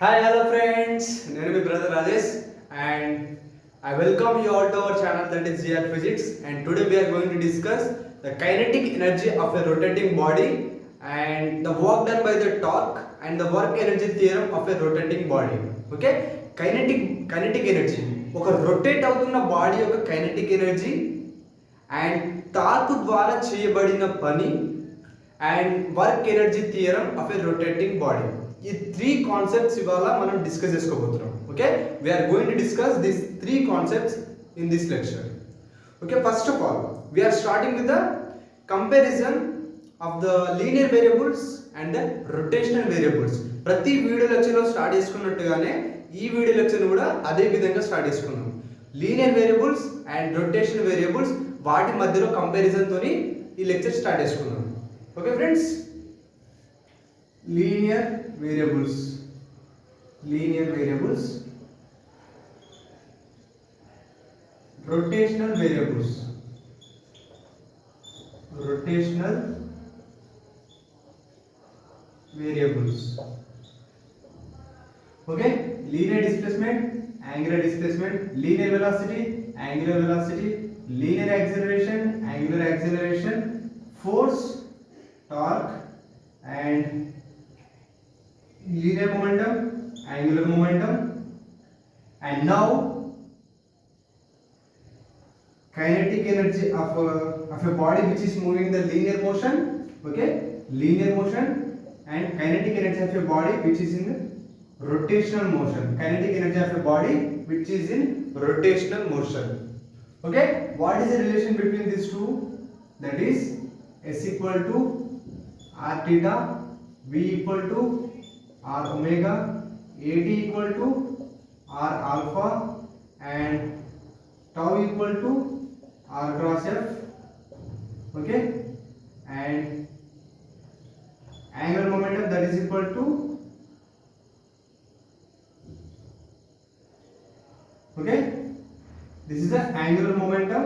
Hi, hello friends. Name is brother Rajesh, and I welcome you all to our channel that is GR Physics. And today we are going to discuss the kinetic energy of a rotating body and the work done by the torque and the work energy theorem of a rotating body. Okay, kinetic energy. ఒక rotate అవుతున్న body యొక్క kinetic energy and torque ద్వారా చేయబడిన పని and work energy theorem of a rotating body. ఈ three concepts ఇవాళ మనం discuss చేసుకోబోతున్నాం. Okay, we're going to discuss this three concepts in this lecture. Okay, first of all we're starting with the comparison of the linear variables and the rotational variables. ప్రతి video లెక్చర్లో start చేసుకున్నట్టుగానే ఈ video lecture కూడా అదే విధంగా start చేసుకున్నాం. Linear variables and rotational variables వాటి మధ్యలో కంపారిజన్ తోని ఈ లెక్చర్ స్టార్ట్ చేసుకున్నాం. Okay friends, linear variables, rotational variables, okay, linear displacement, angular displacement, linear velocity, angular velocity, linear acceleration, angular acceleration, force, torque and linear momentum, angular momentum, and now kinetic energy of a body which is moving in the linear motion. Okay, linear motion and kinetic energy of a body which is in the rotational motion. Kinetic energy of a body which is in rotational motion. Okay, what is the relation between these two? That is S equal to r theta, V equal to r omega, at equal to r alpha and tau equal to r cross f. Okay, and angular momentum that is equal to, okay, this is the angular momentum,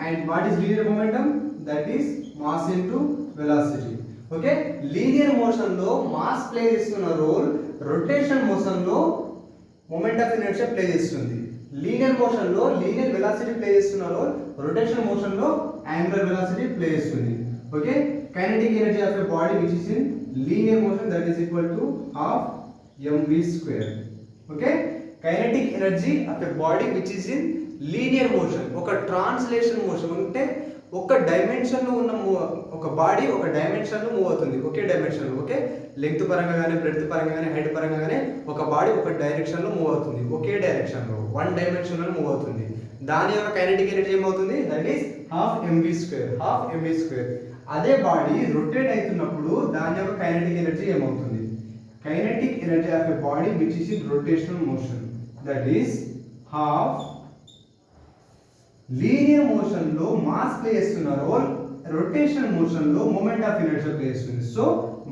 and what is linear momentum? That is mass into velocity. Okay, linear motion లో mass play చేస్తున్న role rotation motion లో moment of inertia play చేస్తుంది. Linear motion లో linear velocity play చేస్తున్న role rotation motion లో angular velocity play చేస్తుంది. Okay, kinetic energy of a body which is in linear motion that is equal to half mv². Okay, kinetic energy of a body which is in linear motion, ఒక translation motion అంటే ఒక dimension లో ఉన్న ఒక body ఒక dimension లో move అవుతుంది, ఒకే dimension లో. ఓకే, లెంగ్త్ పరంగా కానీ బ్రెడ్త్ పరంగా కానీ హైట్ పరంగా కానీ ఒక బాడీ ఒక డైరెక్షన్ లో మూవ్ అవుతుంది, ఒకే డైరెక్షన్ లో వన్ డైమెన్షన్ లో మూవ్ అవుతుంది. దాని యొక్క కైనెటిక్ ఎనర్జీ ఏమవుతుంది? That is half mv². అదే బాడీ రొటేట్ అవుతున్నప్పుడు దాని యొక్క కైనెటిక్ ఎనర్జీ ఏమవుతుంది? Kinetic energy of a body which is in rotational motion that is half linear motion లో మాస్ ప్లే చేస్తున్న రోల్ రొటేషనల్ మోషన్ లో మొమెంట్ ఆఫ్ ఇనర్షియా ప్లే చేస్తుంది. So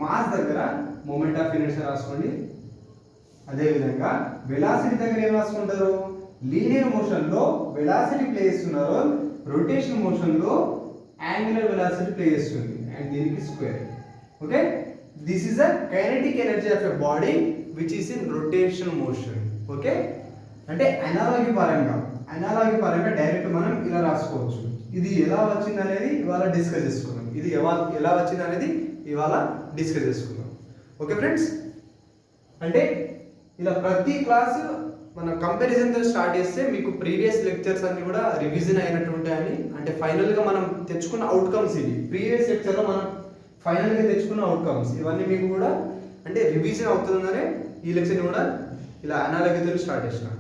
mass దగ్గర మొమెంట్ ఆఫ్ ఇనర్షియా రాసుకోండి. అదే విధంగా velocity దగ్గర ఏం రాసుకుంటారు? లీనియర్ మోషన్ లో వెలాసిటీ ప్లే చేస్తున్న రోల్ రొటేషనల్ మోషన్ లో యాంగులర్ వెలాసిటీ ప్లే చేస్తుంది అండ్ దీనికి square. Okay, this is the kinetic energy of a body which is in rotational motion. Okay, అంటే అనాలజీ పరంగా డైరెక్ట్ మనం ఇలా రాసుకోవచ్చు. ఇది ఎలా వచ్చింది అనేది ఇవాళ డిస్కస్ చేసుకుందాం. ఓకే ఫ్రెండ్స్, అంటే ఇలా ప్రతి క్లాస్ మన కంపారిజన్తో స్టార్ట్ చేస్తే మీకు ప్రీవియస్ లెక్చర్స్ అన్ని కూడా రివిజన్ అయినట్టు ఉంటాయని, అంటే ఫైనల్గా మనం తెచ్చుకున్న అవుట్కమ్స్ ఇవి. ప్రీవియస్ లెక్చర్లో మనం ఫైనల్గా తెచ్చుకున్న అవుట్కమ్స్ ఇవన్నీ మీకు కూడా అంటే రివిజన్ అవుతుందనే ఈ లెక్చర్ని కూడా ఇలా అనాలజీతో స్టార్ట్ చేసినాం.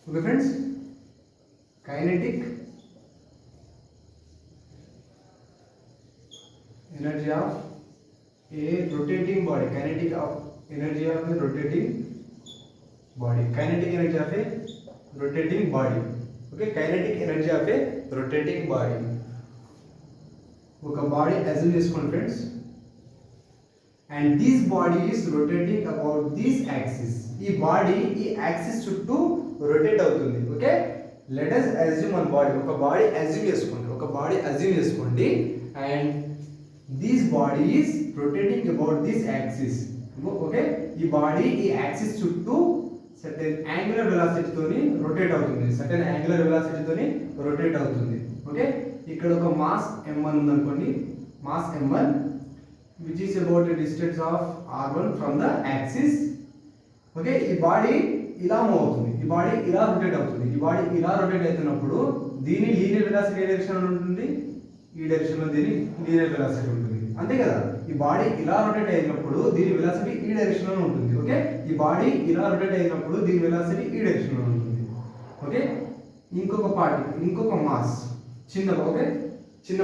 Okay friends, kinetic energy of a rotating body, kinetic energy of a rotating body. Okay, kinetic energy of a rotating body. ఒక బాడీ అజ్యూమ్ చేసుకోండి friends. and this body is rotating about this axis. ఈ body ఈ axis చుట్టూ rotate అవుతుంది. Okay, let us assume one body, ఒక body assume చేసుకోండి and this body is rotating about this axis. Okay, ఈ body ఈ axis చుట్టూ certain angular velocity తోని రొటేట్ అవుతుంది. ఓకే, ఇక్కడ ఒక మాస్ m1 ఉంది అనుకోండి, mass m1 which is about a distance of r1 from the axis. Okay, ఈ బాడీ ఇలా మూవ్ అవుతుంది, ఈ బాడీ ఇలా రొటేట్ అవుతున్నప్పుడు దీని లీనియర్ వెలాసిటీ ఏ డైరెక్షన్ లో ఉంటుంది, ఈ డైరెక్షన్ లో దీని లీనియర్ వెలాసిటీ ఉంటుంది, అంతే కదా. ఈ బాడీ ఇలా రొటేట్ అయినప్పుడు దీని వెలాసిటీ ఈ డైరెక్షన్ లో ఉంటుంది. ఓకే, ఈ బాడీ ఇలా రొటేట్ అయినప్పుడు దీని వెలాసిటీ ఈ డైరెక్షన్ లో ఉంటుంది. ఓకే, ఇంకొక మాస్ చిన్న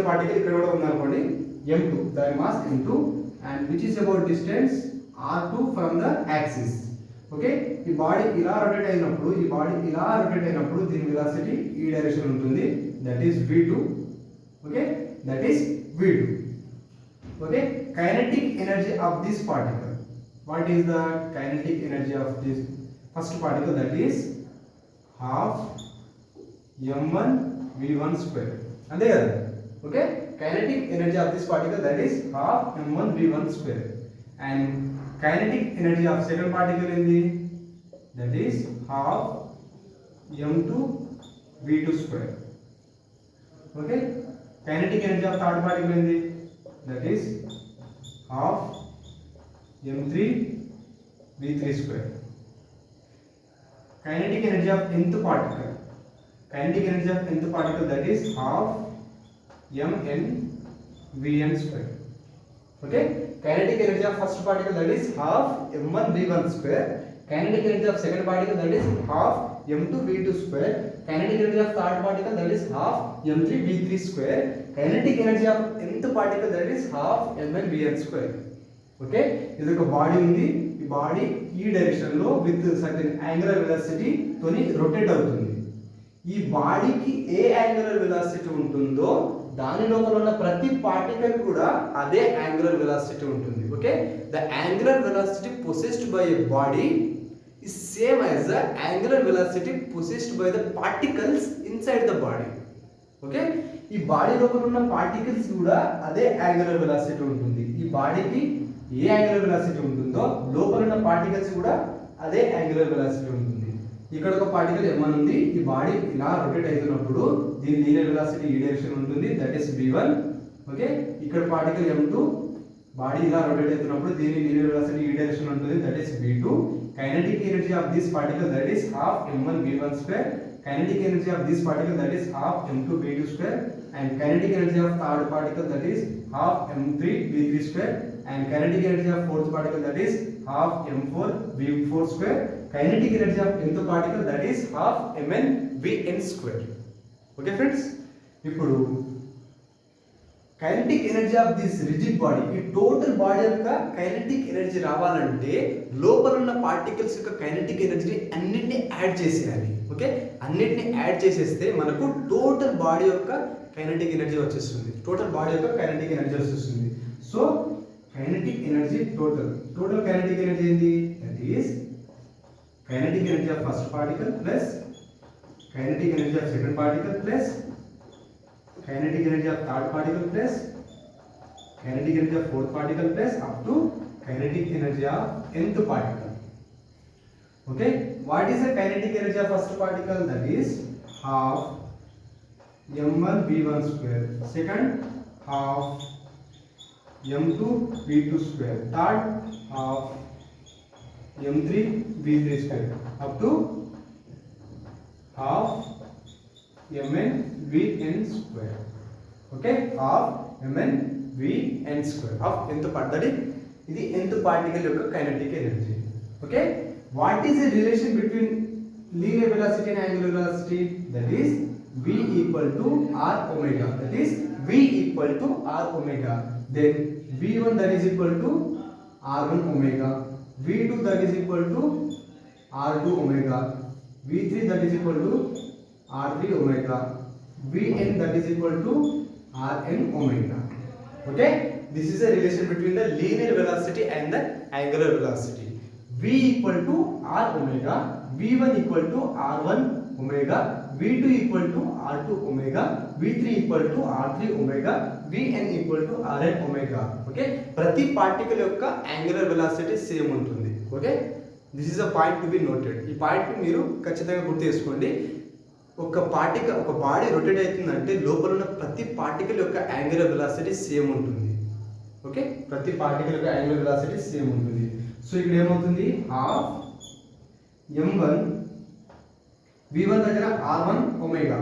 పార్టికల్ ఇక్కడ కూడా ఉంది అనుకోండి, m2, దాని mass m2 and which is about distance r2 from the axis. Okay, ఈ బాడీ ఇలా రొటేట్ అయినప్పుడు దీని వెలాసిటీ ఈ డైరెక్షన్ ఉంటుంది, that is v2. Okay, that is v2. Okay, kinetic energy of this particle, what is the kinetic energy of this first particle, that is half m1 v1 square, అంతే కదా. Okay, kinetic energy of this particle, that is half m1 v1 square, and kinetic energy of second particle ఏంది, that is half m2 v2 square. Okay, kinetic energy of third particle ఏంది, that is half m3 v3 square. Kinetic energy of nth particle, that is half mn vn square. Okay, kinetic energy of first particle, that is half m1 v1 square. Kinetic energy of second particle, that is half m2 v2 square. Kinetic energy of third particle, that is half m3 v3 square. Kinetic energy of nth particle, that is half mn vn square. Okay, ఇది ఒక body ఉంది, ఈ body ఈ direction లో with certain angular velocity తోని rotate అవుతుంది. ఈ బాడీకి ఏ యాంగులర్ వెలాసిటీ ఉంటుందో దాని లోపల ఉన్న ప్రతి పార్టికల్ కూడా అదే యాంగులర్ వెలాసిటీ ఉంటుంది. Okay, the angular velocity possessed by a body is same as the angular velocity possessed by the particles inside the body. Okay, ఈ బాడీ లోపల ఉన్న పార్టికల్స్ కూడా అదే యాంగులర్ వెలాసిటీ ఉంటుంది. ఈ బాడీకి ఏ యాంగులర్ వెలాసిటీ ఉంటుందో లోపల ఉన్న పార్టికల్స్ కూడా అదే యాంగులర్ వెలాసిటీ ఉంటుంది. ఇక్కడ ఒక పార్టికల్ m1 ఉంది, ఈ బాడీ ఇలా రొటేట్ అవుతున్నప్పుడు దీని లీనియర్ వెలాసిటీ ఈ డైరెక్షన్ ఉంటుంది, దట్ ఇస్ v1. ఓకే, ఇక్కడ పార్టికల్ m2, బాడీ ఇలా రొటేట్ అవుతున్నప్పుడు దీని లీనియర్ వెలాసిటీ ఈ డైరెక్షన్ ఉంటుంది, that is v2. Kinetic energy of this particle, that is half m1 v1 square. Kinetic energy of this particle, that is half m2 v2 square, and kinetic energy of third particle, that is half m3 v3 square, and kinetic energy of fourth particle, that is half m4 v4 square. Kinetic energy of nth particle, that is half mn vn square. Okay friends, ఇప్పుడు kinetic energy of this rigid body, ఈ total body యొక్క kinetic energy రావాలంటే లోపల ఉన్న particles యొక్క kinetic ఎనర్జీని అన్నిటిని add చేసేయాలి. ఓకే, అన్నిటిని యాడ్ చేసేస్తే మనకు టోటల్ బాడీ యొక్క కైనెటిక్ ఎనర్జీ వచ్చేస్తుంది. So kinetic energy total kinetic energy ఏంటి, that is kinetic energy of first particle plus kinetic energy of second particle plus kinetic energy of third particle plus kinetic energy of fourth particle plus up to kinetic energy of nth particle. Okay, what is the kinetic energy of first particle, that is half m1 v1 square, second half m2 v2 square, third half m3 v3 square up to half mn vn square. Okay, half mn vn square of nth part, that is ఇది nth particle యొక్క kinetic energy. Okay, what is the relation between linear velocity and angular velocity, that is v equal to r omega, that is v equal to r omega, then v1 that is equal to r1 omega, v2 that is equal to r2 omega, v3 that is equal to r3 omega, Vn that is equal to Rn omega. Okay, this is a relation between the linear velocity and the angular velocity. V equal to r omega, v1 equal to r1 omega, v2 equal to r2 omega, v3 equal to r3 omega, vn equal to rn omega. Okay, ప్రతి particle యొక్క angular velocity same ఉంటుంది. Okay, this is a point to be noted. ఈ point మీరు ఖచ్చితంగా గుర్తు చేసుకోండి. ఒక body rotate అవుతుందంటే లోపల ఉన్న ప్రతి పార్టికల్ యొక్క యాంగులర్ వెలాసిటీ సేమ్ ఉంటుంది. ఓకే, ప్రతి పార్టికల్ యొక్క యాంగులర్ వెలాసిటీ సేమ్ ఉంటుంది. సో ఇక్కడ ఏమవుతుంది, హాఫ్ m1 v1 దగ్గర r1 ఒమేగా.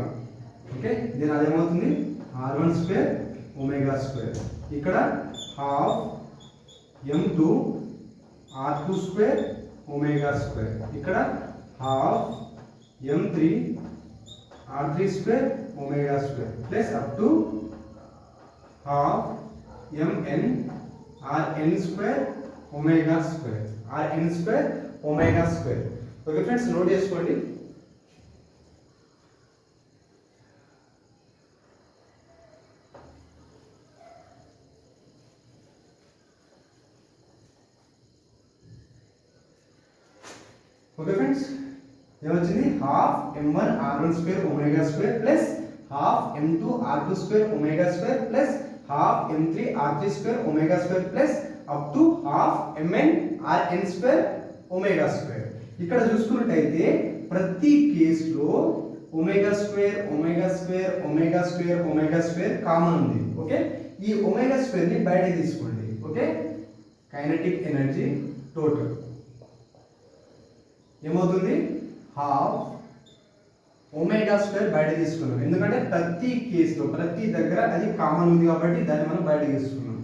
ఓకే, దీని అదేమవుతుంది r1 స్క్వేర్ ఒమేగా స్క్వేర్. ఇక్కడ half m2 r2 square omega square. ఇక్కడ half m3 r3 square omega square plus up to half mn rn square omega square, rn square omega square. Okay friends, note చేసుకోండి. Okay friends, ఏమొచ్చింది, half m1 r1 square omega square plus half m2 r2 square omega square plus half m3 r3 square omega square plus up to half mn rn square omega square. ఇక్కడ చూసుకున్నట్టయితే ప్రతి కేసులో omega square omega square omega square omega square common ఉంది. Okay, ఈ omega square ని బయటకి తీసుకోండి. Okay, kinetic energy total ఏమవుతుంది, హాఫ్ ఒమేగా స్క్వేర్ బయట తీసుకున్నాం. ఎందుకంటే ప్రతి కేసులో ప్రతి దగ్గర అది కామన్ ఉంది కాబట్టి దాన్ని మనం బయట తీసుకున్నాం.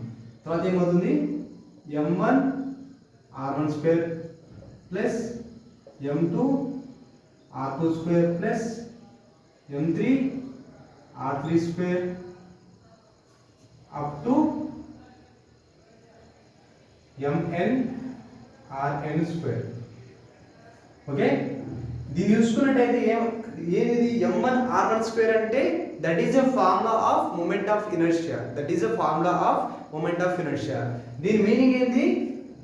తర్వాత ఏమవుతుంది, m1 r1 square plus m2 r2 square plus m3 r3 square up to mn rn square. Okay, దీన్ని చూసుకున్నట్టయితే ఏది m1 r1 స్క్వేర్ అంటే that is a formula of moment of inertia. That is a formula of moment of inertia. దీని meaning ఏంటి,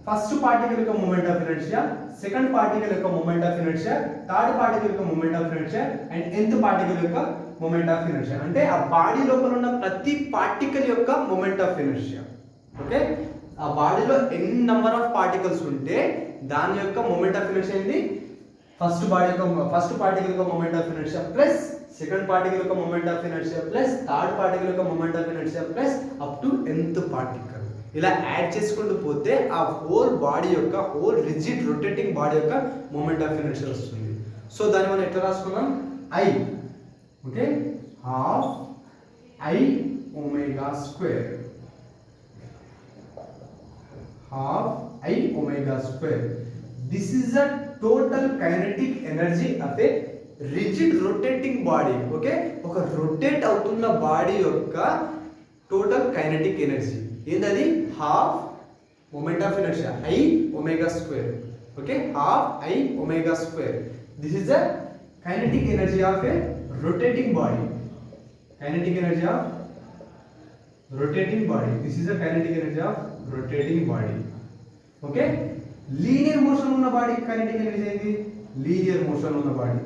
first particle యొక్క moment of inertia, second particle యొక్క moment of inertia, third particle యొక్క moment of inertia and nth particle యొక్క moment of inertia. అంటే ఆ body లోపల ఉన్న ప్రతి పార్టికల్ యొక్క మూమెంట్ ఆఫ్ ఇనర్షియా. ఓకే, ఆ బాడీలో ఎన్ని నంబర్ ఆఫ్ పార్టికల్స్ ఉంటే దాని యొక్క మూమెంట్ ఆఫ్ ఇనర్షియా ఏంది, ఫస్ట్ పార్టికల్ యొక్క moment of inertia plus second particle యొక్క moment of inertia plus third particle యొక్క moment of inertia plus up to nth particle. ఇలా యాడ్ చేసుకుంటూ పోతే ఆ హోల్ బాడీ యొక్క హోల్ రిజిడ్ రొటేటింగ్ బాడీ యొక్క మూమెంట్ ఆఫ్ ఇనర్షియా వస్తుంది. సో దాన్ని మనం ఎట్లా రాసుకున్నాం, I. Okay, half I omega square, half I omega square. This is the total kinetic energy of a rigid rotating body. Okay, ఒక rotate అవుతున్న బాడీ యొక్క టోటల్ కైనెటిక్ ఎనర్జీ ఏంటది, half moment of inertia I omega square. Okay, half I omega square. This is the kinetic energy of a rotating body. Kinetic energy of rotating body. This is the kinetic energy of rotating body. Okay, linear motion ఉన్న body kinetic energy ఏంది, linear motion ఉన్న body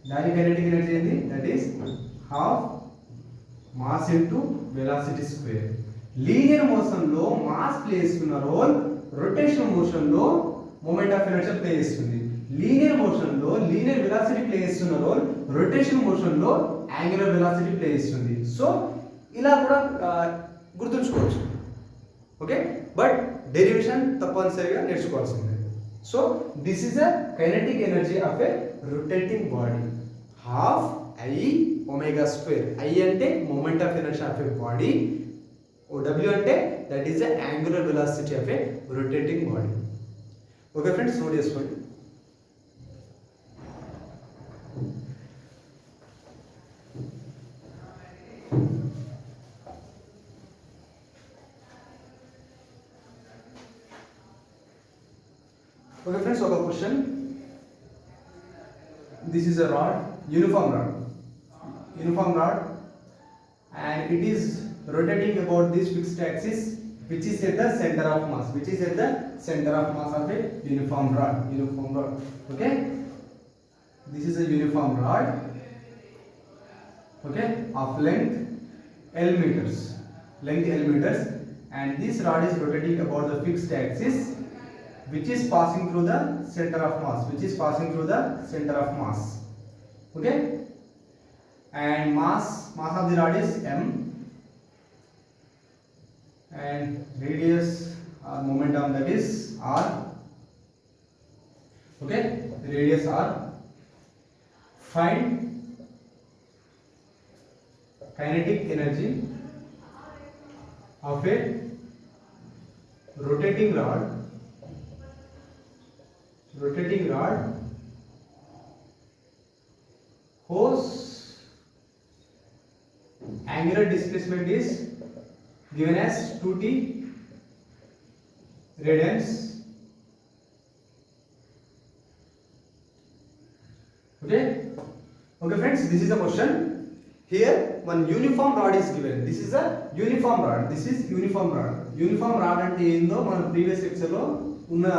దాని kinetic energy ఏంది, that is half mass into velocity square. Linear motion లో mass play చేస్తున్న role rotation motion లో moment of inertia play చేస్తుంది. Linear motion లో లీనియర్ వెలాసిటీ ప్లే చేస్తున్న రోల్ రొటేషన్ మోషన్ లో యాంగులర్ వెలాసిటీ ప్లే చేస్తుంది. So ఇలా కూడా గుర్తుంచుకోవచ్చు. ఓకే, బట్ డెరివేషన్ తప్పనిసరిగా నేర్చుకోవాల్సిందే. So this is a kinetic energy of a rotating body, half I omega square. I అంటే moment of inertia of a body, W అంటే that is the angular velocity of a rotating body. Okay friends, note చేసుకోండి. Okay friends, ఒక question. This is a rod, uniform rod, and it is rotating about this fixed axis, which is at the center of mass, which is at the center of mass of a uniform rod. Uniform rod. Okay. This is a uniform rod. Okay, of length L meters. Length L meters, and this rod is rotating about the fixed axis, which is passing through the center of mass. Which is passing through the center of mass. Okay. And mass of the rod is m, and radius or momentum, that is r. Okay, radius r. Find kinetic energy of a rotating rod whose angular displacement is given as 2t radians. Okay friends, this is a question. Here one uniform rod is given. This is a uniform rod. This is uniform rod. Uniform rod ante endo mana previous lecture lo unna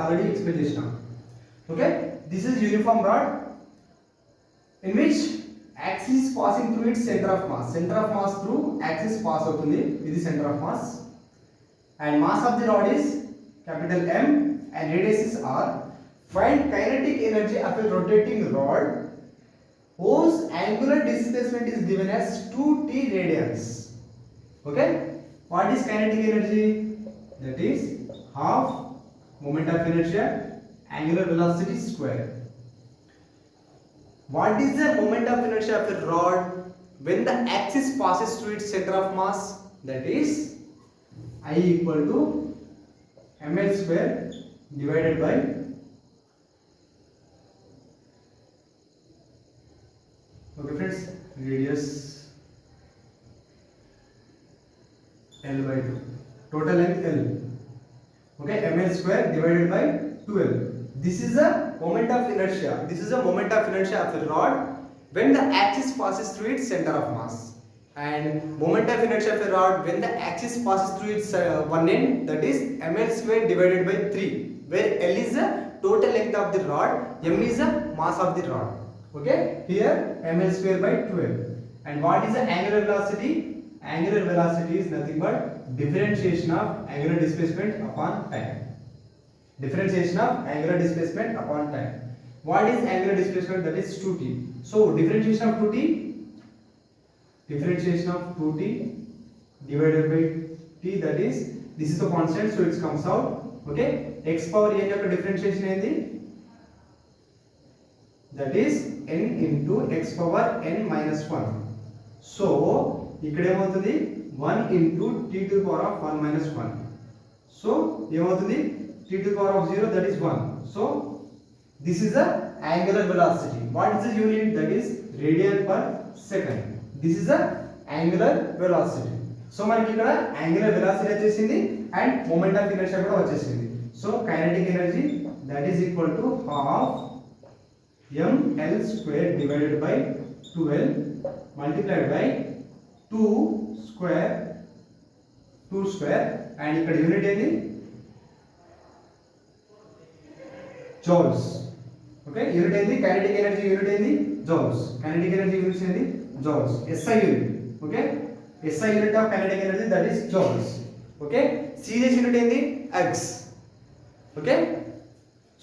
already explain chesina. Okay, this is uniform rod in which axis is passing through its center of mass. Center of mass through axis pass avutundi. This is center of mass, and mass of the rod is capital M and radius is r. Find kinetic energy of a rotating rod whose angular displacement is given as 2t radians. Okay, what is kinetic energy? That is half moment of inertia angular velocity square. What is the moment of inertia of a rod when the axis passes through its center of mass? That is I equal to ml square divided by radius L by 2, total length L. Okay, ml square divided by 2L. This is a moment of inertia. This is a moment of inertia of the rod when the axis passes through its center of mass. And moment of inertia of a rod when the axis passes through its one end, that is ml square divided by 3, where L is the total length of the rod, m is the mass of the rod. Okay, here ml square by 12. And what is the angular velocity? Angular velocity is nothing but differentiation of angular displacement upon time. Differentiation of angular displacement upon time. What is angular displacement? That is 2t. So differentiation of 2t, differentiation of 2t divided by t, that is, this is the constant, so it comes out. Okay, x power n యొక్క differentiation ఏంది? That is n into x power n minus 1. So ఇక్కడ ఏమవుతుంది 1 into t to the power of 1 minus 1. So ఏమవుతుంది t to the power of 0, that is 1. So this is the angular velocity. What is the unit? That is radian per second. This is the angular velocity. So మనకి ఇక్కడ angular velocity వచ్చేసింది and moment of inertia కూడా వచ్చేసింది. So kinetic energy, that is equal to half ml square divided by 12 multiplied by 2 square and ఇక్కడ unit ఏంది? joules. Okay, unit ఏంది? kinetic energy unit ఏంది? joules. kinetic energy unit ఏంది? joules. SI unit. Okay, SI unit of kinetic energy, that is joules. Okay, series unit ఏంది? x. Okay,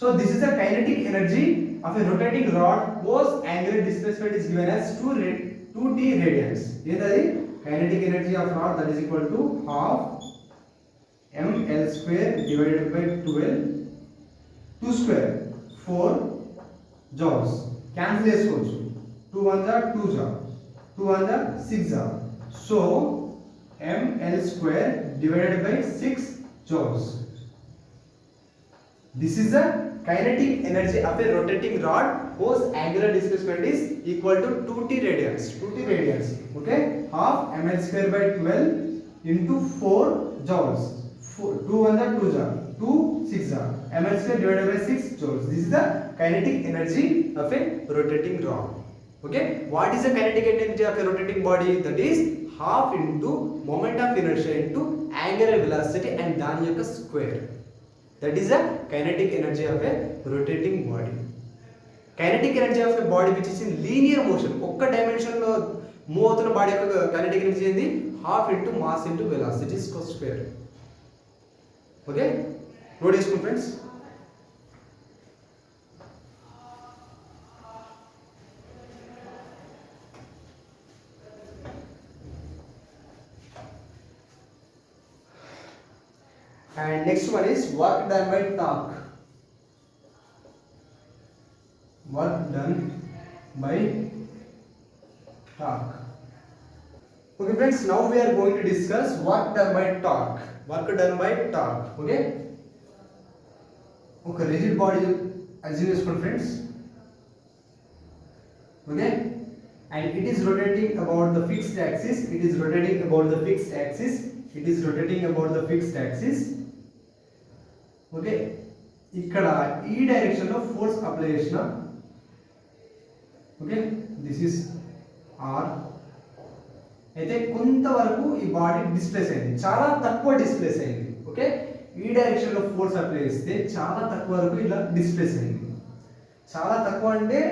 so this is the kinetic energy of a rotating rod whose angular displacement is given as 2t radians. ఏంటది? kinetic energy of rod, that is equal to half ml square divided by 12, 2 square 4 joules. cancel చేసుకోవచ్చు. 2 1 are 2 ja, 2 1 are 6 ja. So ml square divided by 6 joules. This is the kinetic energy of a rotating rod whose angular displacement is equal to 2t radians. 2t radians. Okay, half ml square by 12 into 4 joules. 2 1 are 2 ja, 2 6 ja. ml square divided by 6 joules. This is the kinetic energy of a rotating rod. Okay, what is the kinetic energy of a rotating body? That is half into moment of inertia into angular velocity and దాని యొక్క square. That is the kinetic energy of a rotating body. Kinetic energy of a body which is in linear motion, ఒక్క డైమెన్షన్లో move అవుతున్న body యొక్క kinetic energy ఏంది? Half into mass into velocity square. Okay, note చేసుకోండి friends. And next one is work done by torque. Work done by torque. Okay friends, now we are going to discuss work done by torque. Work done by torque. Okay. Okay, rigid body assume చేసుకోండి friends. Okay. And it is rotating about the fixed axis. It is rotating about the fixed axis. It is rotating about the fixed axis. Okay, ఇక్కడ ఈ direction లో force apply చేసిన. Okay, this is R. అయితే కొంతవరకు ఈ body displays అయింది, చాలా తక్కువ డిస్ప్లేస్ అయింది. ఓకే, ఈ డైరెక్షన్ లో ఫోర్స్ అప్లై చేస్తే చాలా తక్కువ వరకు ఇలా డిస్ప్లేస్ అయింది. చాలా తక్కువ అంటే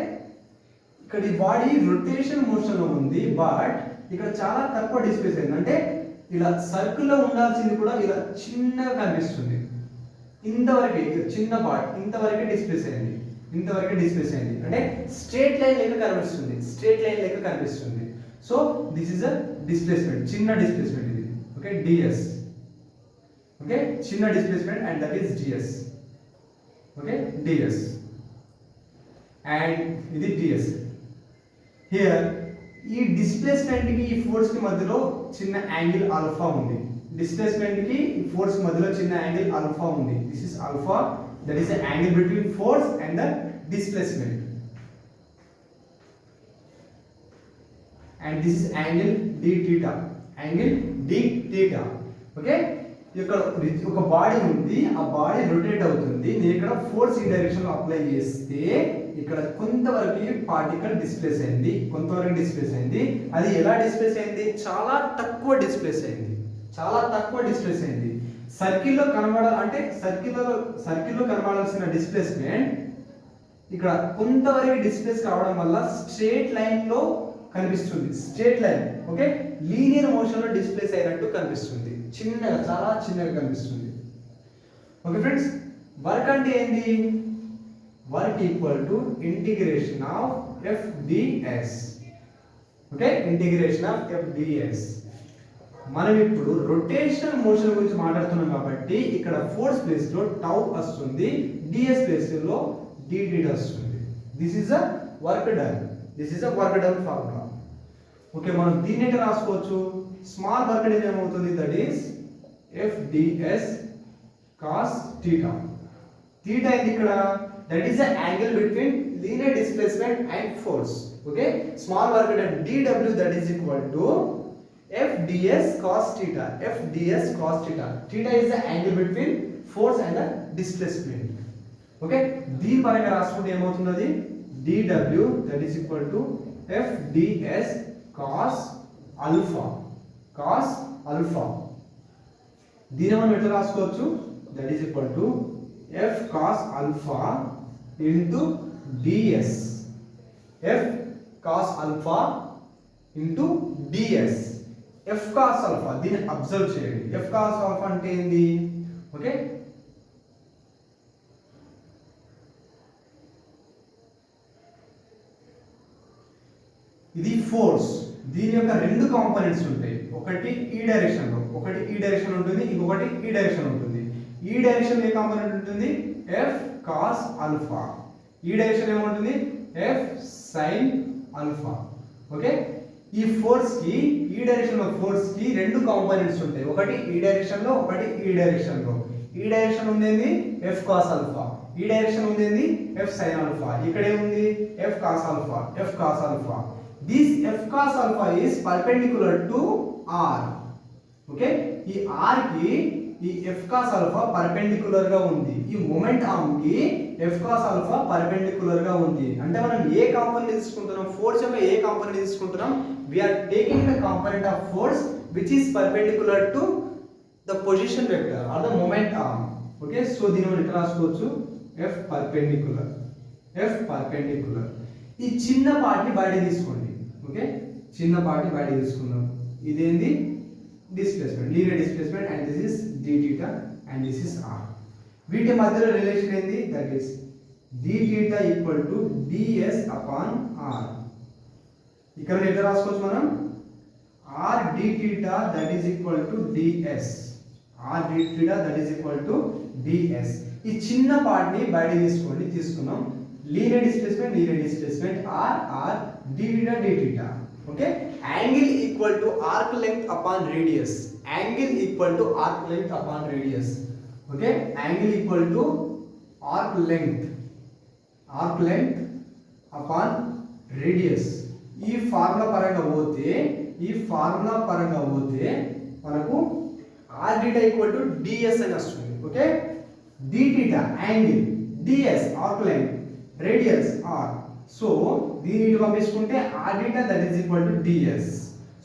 ఇక్కడ ఈ బాడీ రొటేషన్ మోషన్ లో ఉంది, బట్ ఇక్కడ చాలా తక్కువ డిస్ప్లేస్ అయింది. అంటే ఇలా సర్కిల్ లో ఉండాల్సింది కూడా ఇలా చిన్నగా కనిపిస్తుంది. ఇంతవరకు చిన్న పార్ట్ ఇంతవరకు డిస్ప్లేస్ అయింది, ఇంతవరకు డిస్ప్లేస్ అయింది. అంటే స్ట్రేట్ లైన్ లెక్క కనిపిస్తుంది, స్ట్రేట్ లైన్ లెక్క కనిపిస్తుంది. So this is a displacement, చిన్న డిస్ప్లేస్మెంట్ ఇది. Okay, ds. ఓకే, చిన్న displacement and that is ds. Okay, ds and ఇది ds. హియర్ ఈ డిస్ప్లేస్మెంట్ కి ఈ ఫోర్స్ కి మధ్యలో చిన్న యాంగిల్ ఆల్ఫా ఉంది. డిస్ప్లేస్మెంట్ కి ఈ ఫోర్స్ మధ్యలో చిన్న యాంగిల్ ఆల్ఫా ఉంది. This is alpha, that is the angle between force and the displacement. And this is angle d theta, angle d theta. Okay, ఇక్కడ ఒక బాడీ ఉంది, ఆ బాడీ రొటేట్ అవుతుంది. నేను ఇక్కడ ఫోర్స్ ఈ డైరెక్షన్ లో అప్లై చేస్తే ఇక్కడ కొంతవరకు పార్టికల్ డిస్ప్లేస్ అయింది, కొంతవరకు డిస్ప్లేస్ అయింది. అది ఎలా డిస్ప్లేస్ అయింది? చాలా తక్కువ డిస్ప్లేస్ అయింది, చాలా తక్కువ డిస్ప్లేస్ అయింది. సర్కిల్లో అంటే సర్కిల్లో కనబడాల్సిన డిస్ప్లేస్మెంట్ ఇక్కడ కొంతవరకు డిస్ప్లేస్ కావడం వల్ల స్ట్రేట్ లైన్ లో కనిపిస్తుంది. Straight line, okay, linear motion లో డిస్ప్లేస్ అయినట్టు కనిపిస్తుంది, చిన్నగా, చాలా చిన్నగా కనిపిస్తుంది. ఓకే ఫ్రెండ్స్, వర్క్ అంటే ఏంది? Work equal to integration of f ds. Okay, integration of f ds. మనం ఇప్పుడు రొటేషనల్ మోషన్ గురించి మాట్లాడుతున్నాం కాబట్టి ఇక్కడ ఫోర్స్ ప్లేస్ లో టౌ వస్తుంది, ds ప్లేస్ లో dt వస్తుంది. This is a work done, this is a work done formula. Okay, మనం దీన్ని ఎట్లా రాసుకోవచ్చు? స్మాల్ వర్క్ డన్ ఏమవుతుంది? That is f ds cos theta. theta ఏంది ఇక్కడ? That is the angle between linear displacement and force. Okay, small work done dw that is equal to f ds cos theta. f ds cos theta. theta is the angle between force and the displacement. Okay, దీని పరంగా రాసుకుంటే ఏమవుతుంది? dw that is equal to f ds cos alpha. cos alpha. దీని మనం ఎట్లా రాసుకోవచ్చు? that is equal to f cos alpha into ds. f cos alpha into ds. f cos alpha, దీన్ని observe చేయండి. f cos alpha అంటే ఏంది? Okay, ఇది force. దీని యొక్క రెండు కాంపోనెంట్స్ ఉంటాయి, ఒకటి ఈ డైరెక్షన్ లో, ఒకటి ఈ డైరెక్షన్ ఉంటుంది, ఇంకొకటి ఈ డైరెక్షన్ ఉంటుంది. ఈ డైరెక్షన్ ఏ కాంపోనెంట్ ఉంటుంది? f cos alpha. ఈ డైరెక్షన్ ఏముంటుంది? f sin alpha. ఓకే, ఈ ఫోర్స్ కి, ఈ డైరెక్షన్ లో ఫోర్స్ కి రెండు కాంపోనెంట్స్ ఉంటాయి, ఒకటి ఈ డైరెక్షన్ లో, ఒకటి ఈ డైరెక్షన్ లో. ఈ డైరెక్షన్ ఉండేది f cos alpha, ఈ డైరెక్షన్ ఉండేది f sin alpha. ఇక్కడ ఏముంది? f cos alpha, f cos alpha. This f cos alpha is perpendicular to r. Okay, ఈ r కి ఈ f cos alpha పర్పెండిక్యులర్ గా ఉంది, ఈ మొమెంట్ ఆర్మ్ కి f cos alpha పర్పెండిక్యులర్ గా ఉంది. అంటే మనం ఏ కాంపోనెంట్ తీసుకుంటున్నాం? ఫోర్స్ యొక్క ఏ కాంపోనెంట్ తీసుకుంటున్నాం? we are taking the component of force which is perpendicular to the position vector or the moment arm. Okay, so దీని మనం ఎట్లా రాసుకోవచ్చు, F perpendicular, F perpendicular. ఈ చిన్న పార్ట్ ని బయట తీసుకోండి. ఓకే, చిన్న పార్ట్ ని బయట తీసుకుందాం. ఇదేంది displacement, linear displacement, and this is d theta and this is r. వీటి మధ్యలో రిలేషన్ ఏంది, that is d theta equal to ds upon r. ఇక్కడ ఎట్లా రాసుకోవచ్చు మనం, r d theta that is equal to ds, r d theta that is equal to ds. ఈ చిన్న part ని బయట తీసుకోండి, తీసుకున్నాం. Linear displacement r d theta d theta. Okay, angle equal to arc length upon radius, angle equal to arc length upon radius. Okay, angle equal to arc length upon radius. ఈ formula పరంగా పోతే మనకు r theta equal to ds అని వస్తుంది. Okay, d theta angle, ds arc length, radius r. So దీన్ని పంపించుకుంటే r theta that is equal to ds.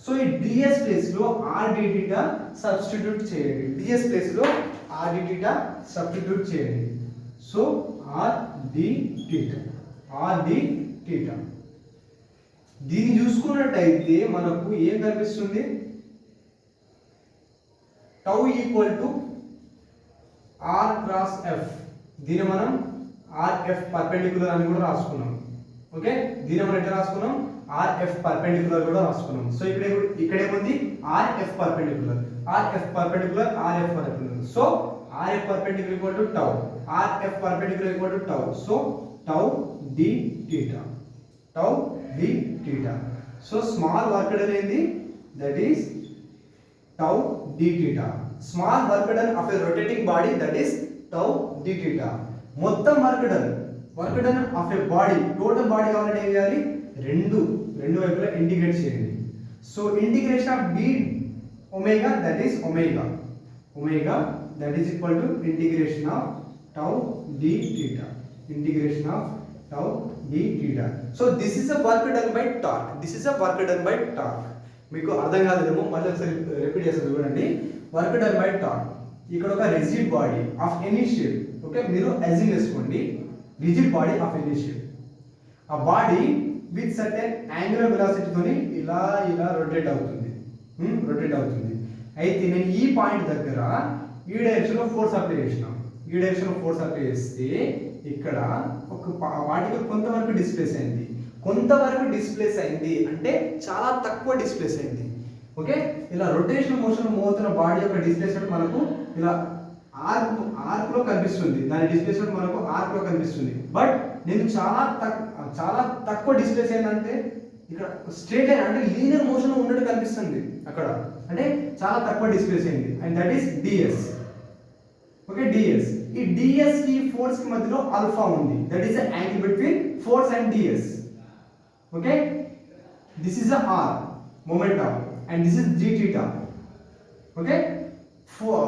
So ఈ ds place లో r d theta substitute చేయండి, ds ప్లేస్ లో r d theta substitute చేయండి. So r d theta దీన్ని చూసుకున్నట్టయితే మనకు ఏం కనిపిస్తుంది, tau equal to r cross f. దీన్ని మనం rf పర్పెండిక్యులర్ అని కూడా రాసుకున్నాం. ఓకే, దీని మనం ఎట్లా రాసుకున్నాం, rf పర్పెండిక్యులర్ కూడా రాసుకున్నాం. సో ఇక్కడ ఏముంది, rf perpendicular. So rf perpendicular equal to tau, rf perpendicular equal to tau. So tau d theta. So small work done ఏంది, that is tau d theta. Small work done of a rotating body, that is tau d theta. మొత్తం work done of a body, total body కావాలంటే ఏం చేయాలి, రెండు వైపులా integrate చేయండి. So integration of d omega that is omega that is equal to integration of tau d theta, so this is a work done by torque. మీకు అర్థం కాలేదేమో, మళ్ళీ ఒకసారి రిపీట్ చేస్తాను చూడండి. Work done by torque. ఇక్కడ ఒక rigid body of any shape. Okay, మీరు assume చేసుకోండి, rigid body of any shape. ఆ body with certain angular velocity తోని ఇలా రొటేట్ అవుతుంది. అయితే నేను ఈ పాయింట్ దగ్గర ఈ డైరెక్షన్ లో ఫోర్స్ అప్లై చేస్తే ఇక్కడ ఒక పార్టికల్ కొంతవరకు డిస్ప్లేస్ అయింది అంటే చాలా తక్కువ డిస్ప్లేస్ అయింది. ఓకే, ఇలా రొటేషన్ మోషన్ మూవ్ అవుతున్న బాడీ యొక్క డిస్ప్లేస్మెంట్ మనకు ఇలా ఆర్క్ లో కనిపిస్తుంది, దాని డిస్ప్లేస్మెంట్ మనకు ఆర్క్ లో కనిపిస్తుంది. బట్ నేను చాలా తక్కువ డిస్ప్లేస్ అయిందంటే ఇక్కడ స్ట్రేట్ లైన్ అంటే లీనియర్ మోషన్ ఉన్నట్టు కనిపిస్తుంది అక్కడ, అంటే చాలా తక్కువ డిస్ప్లేస్ అయింది, and that is ds. Okay, ds. ఈ ds కి ఫోర్స్ కి మధ్యలో ఆల్ఫా ఉంది, that is the angle between force and ds. Okay, this is the r momentum and this is d theta. Okay,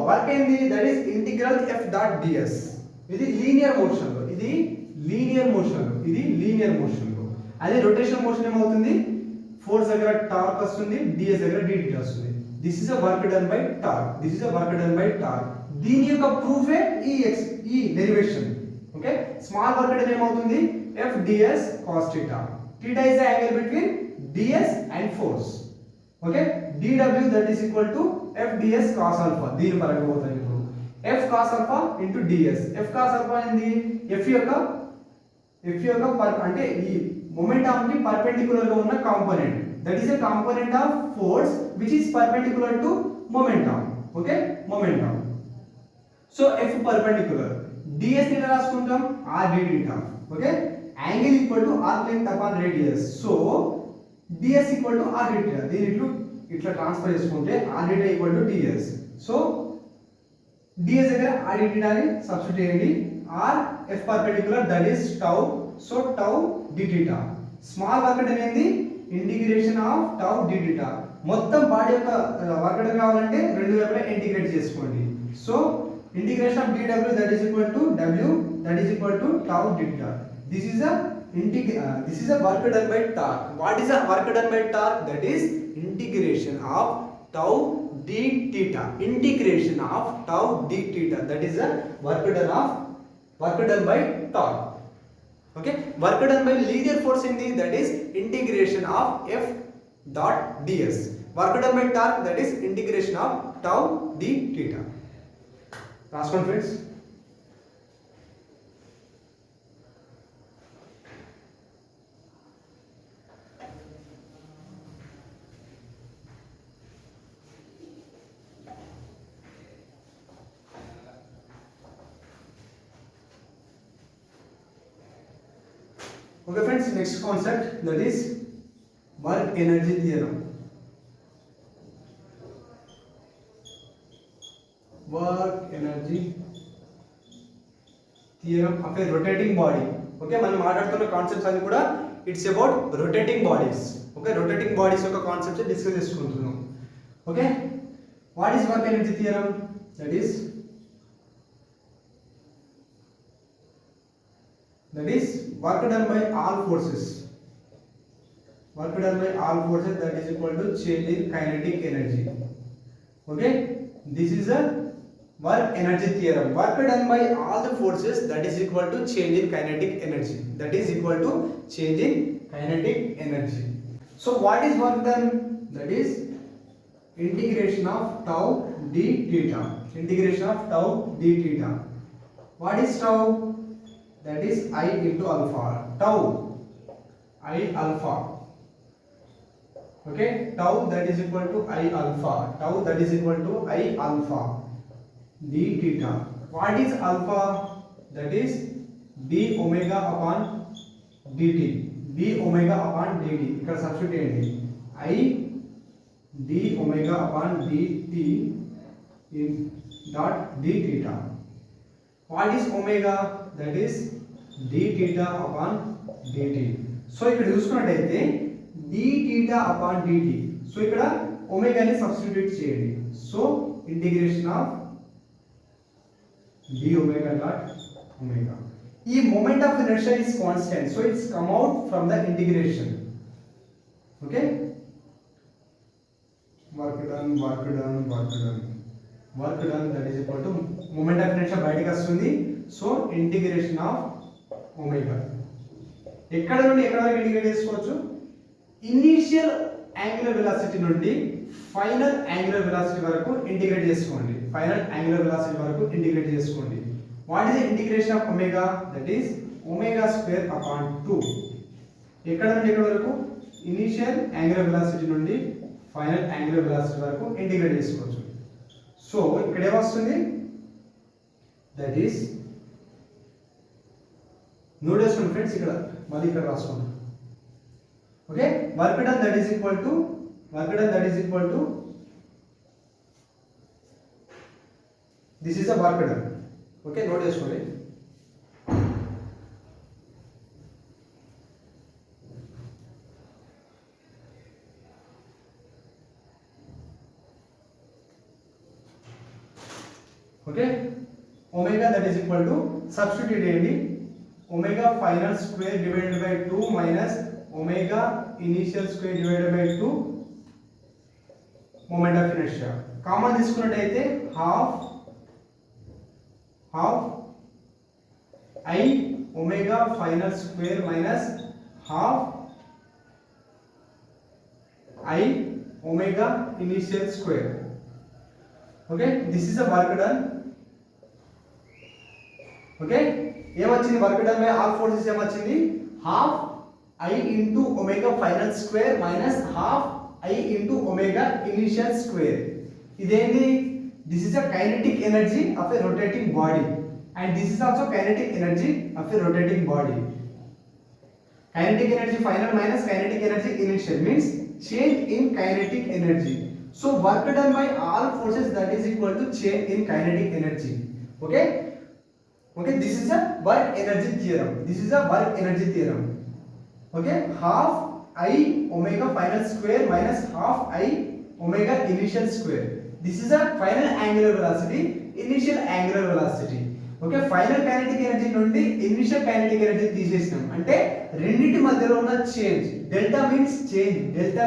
work ఏంది, that is integral f dot ds. ఇది linear motion లో, అదే rotation motion ఏమవుతుంది, force దగ్గర torque వస్తుంది, ds దగ్గర d theta వస్తుంది. This is a work done by torque. దీని యొక్క ప్రూఫే ఈ derivation. Okay, small work done ఏమవుతుంది, f ds cos theta. Theta is the angle between ds and force. Okay, dw that is equal to f ds cos alpha. దీని పరంగా పోతాయి ఇప్పుడు f cos alpha into ds. f cos alpha ఏంది, f యొక్క అంటే ఈ momentum కి perpendicular గా ఉన్న component, that is a component of force which is perpendicular to momentum. Okay, momentum. So f perpendicular, ds ని రాసుకుంటాం r d theta. Okay, angle equal to arc length upon radius. So ds equal to r d theta. దీని ఇట్లా transfer చేసుకుంటే r d theta equal to ds. So ds దగ్గర r d theta ని substitute చేయండి. r f perpendicular that is tau. So tau d theta. Small work అనేది integration of tau d theta. మొత్తం body యొక్క work కావాలంటే రెండు వైపులా ఇంటిగ్రేట్ చేసుకోండి. So integration of dw that is equal to w that is equal to tau d theta. this is a work done by torque. What is a work done by torque? That is integration of tau d theta. Integration of tau d theta. That is a work done by torque. Okay, work done by linear force in the, that is integration of F dot ds. Work done by torque, that is integration of tau d theta. Last one, friends. Okay friends, next concept, that is work energy theorem. Work energy theorem of a rotating body. Okay, మనం మాట్లాడుతున్న concepts అన్ని కూడా it's about rotating bodies. Okay, rotating bodies యొక్క concepts discuss చేసుకుంటున్నాం. Okay, what is work energy theorem? That is work done by all forces. Work done by all forces, that is equal to change in kinetic energy. Okay, this is a work energy theorem. Work done by all the forces, that is equal to change in kinetic energy. That is equal to change in kinetic energy. So what is work done? That is integration of tau d theta. Integration of tau d theta. What is tau? That is I into alpha. Tau I alpha. Okay, tau that is equal to I alpha. Tau that is equal to I alpha d theta. What is alpha? That is d omega upon dt. d omega upon dt. ఇక్కడ substitute చేయండి. I d omega upon dt in dot d theta. What is omega? That is d theta upon dt. So ఇక్కడ చూసుకున్నట్లయితే d theta upon dt. So ఇక్కడ omega ని substitute చేయండి. So integration of d omega dot omega. ఈ moment of inertia is constant, so it's come out from the integration. Okay, work done, that is equal to moment of inertia బయటకు వస్తుంది. So integration of omega ఎక్కడ నుండి ఎక్కడ వరకు integrate చేసుకోవచ్చు? Initial angular velocity నుండి final angular velocity వరకు integrate చేసుకోండి. ఫైనల్ యాంగులర్ వెలాసిటీ వరకు ఇంటిగ్రేట్ చేసుకోండి. What is the integration of omega? That is omega square upon 2. ఎక్కడ నుండి ఎక్కడ వరకు? ఇనిషియల్ యాంగులర్ వెలాసిటీ నుండి ఫైనల్ యాంగులర్ వెలాసిటీ వరకు ఇంటిగ్రేట్ చేసుకోవచ్చు. సో ఇక్కడ ఏమొస్తుంది? దట్ ఈస్ నోట్ చేసుకోండి ఫ్రెండ్స్, ఇక్కడ మళ్ళీ ఇక్కడ రాసుకోండి. Okay, work done that is equal to this is a work done. Okay, note చేసుకోండి. Okay, omega that is equal to substitute చేయండి. omega final square divided by 2 minus omega initial square divided by 2 moment of inertia. Common తీసుకున్నట్లయితే half I omega final square minus half I omega initial square. Okay, this is a work done. Okay, ఏమొచ్చింది? Work done by all forces ఏమొచ్చింది? Half I into omega final square minus half I into omega initial square. ఇదేంటి? This is a kinetic energy of a rotating body and this is also kinetic energy of a rotating body. Kinetic energy final minus kinetic energy initial means change in kinetic energy. So work done by all forces, that is equal to change in kinetic energy. Okay, this is a work energy theorem. Okay, half I omega final square minus half I omega initial square. This is a final angular velocity, initial angular velocity. Okay, final kinetic energy నుండి initial initial kinetic energy తీసేసినాం అంటే రెండింటి మధ్యలో ఉన్న change delta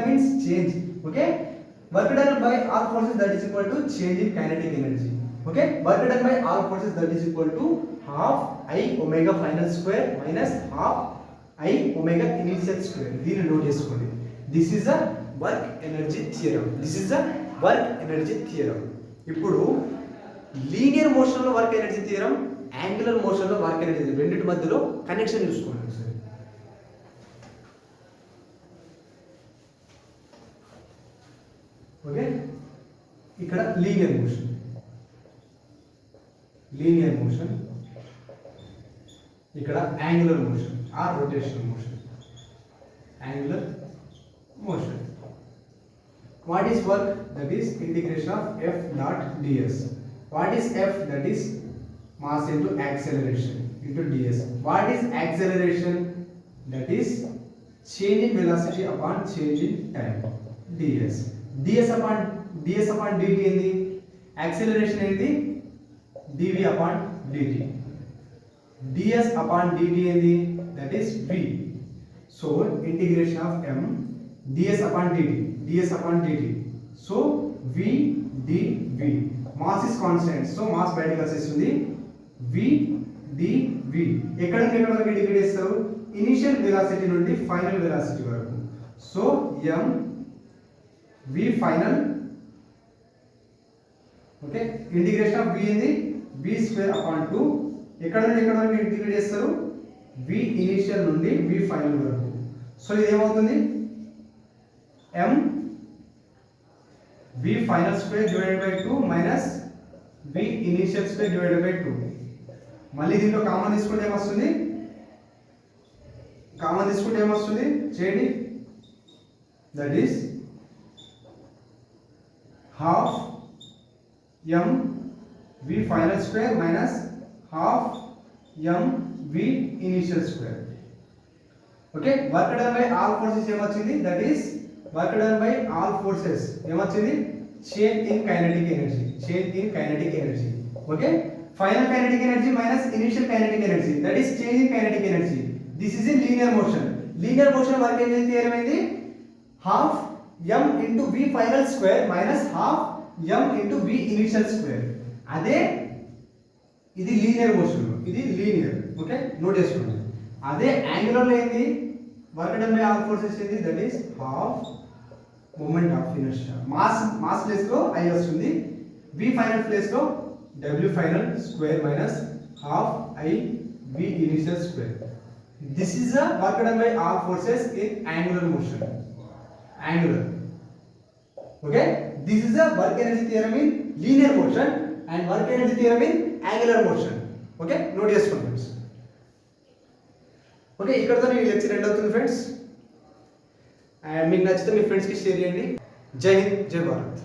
means change okay work done by all forces that is equal to change in kinetic energy okay work done by all forces that is equal to half I omega final square minus half I omega initial square దీన్ని note చేసుకోండి this is a work energy theorem ఇప్పుడు linear motion లో work energy theorem angular motion లో work energy రెండింటి మధ్యలో connection చూసుకోండి ఒకసారి okay ఇక్కడ లీనియర్ మోషన్ ఇక్కడ angular motion are rotational motion what is work that is integration of f dot ds what is f that is mass into acceleration into ds what is acceleration that is change in velocity upon change in time ds upon dt ఏంది acceleration ఏంది dv upon dt ds upon dt ఏంది that is v so integration of m ds upon dt so v dv mass is constant so mass బయటకు వచ్చేస్తుంది v dv ఎక్కడ నుండి ఎక్కడ వరకు integrate చేస్తారు ఇనిషియల్ వెలాసిటీ నుండి ఫైనల్ వెలాసిటీ వరకు so m v final okay integration of v ఏంది v స్క్వేర్ అపాన్ 2 ఎక్కడ నుండి ఎక్కడ వరకు ఇంటిగ్రేట్ చేస్తారు v ఇనిషియల్ నుండి v ఫైనల్ వరకు సో ఇది ఏమవుతుంది m v final square divided by 2 minus v initial square divided by 2 మళ్ళీ దీంట్లో కామన్ తీసుకుంటే ఏమొస్తుంది చేయండి that is half m v final square minus half m v initial square okay work done by all forces ఏమొచ్చింది that is work done by all forces ఏమొచ్చింది change in kinetic energy okay final kinetic energy minus initial kinetic energy that is change in kinetic energy this is in linear motion work energy theorem ఏంది half m into v final square minus half m into v initial square అదే ఇది linear motion ఇది linear okay note చేసుకోండి అదే angular లో ఏంది work done by all forces ఏంది that is half moment of inertia mass place లో I వస్తుంది v ఫైనల్ ప్లేస్ లో w final square minus half I v initial square this is a work done by all forces in angular motion okay this is the work energy theorem in linear motion and work energy theorem in angular motion okay note చేసుకోండి friends okay ఇక్కడతో ఈ lecture end అవుతుంది friends and మీకు నచ్చితే మీ friends కి share చేయండి జై హింద్ జై భారత్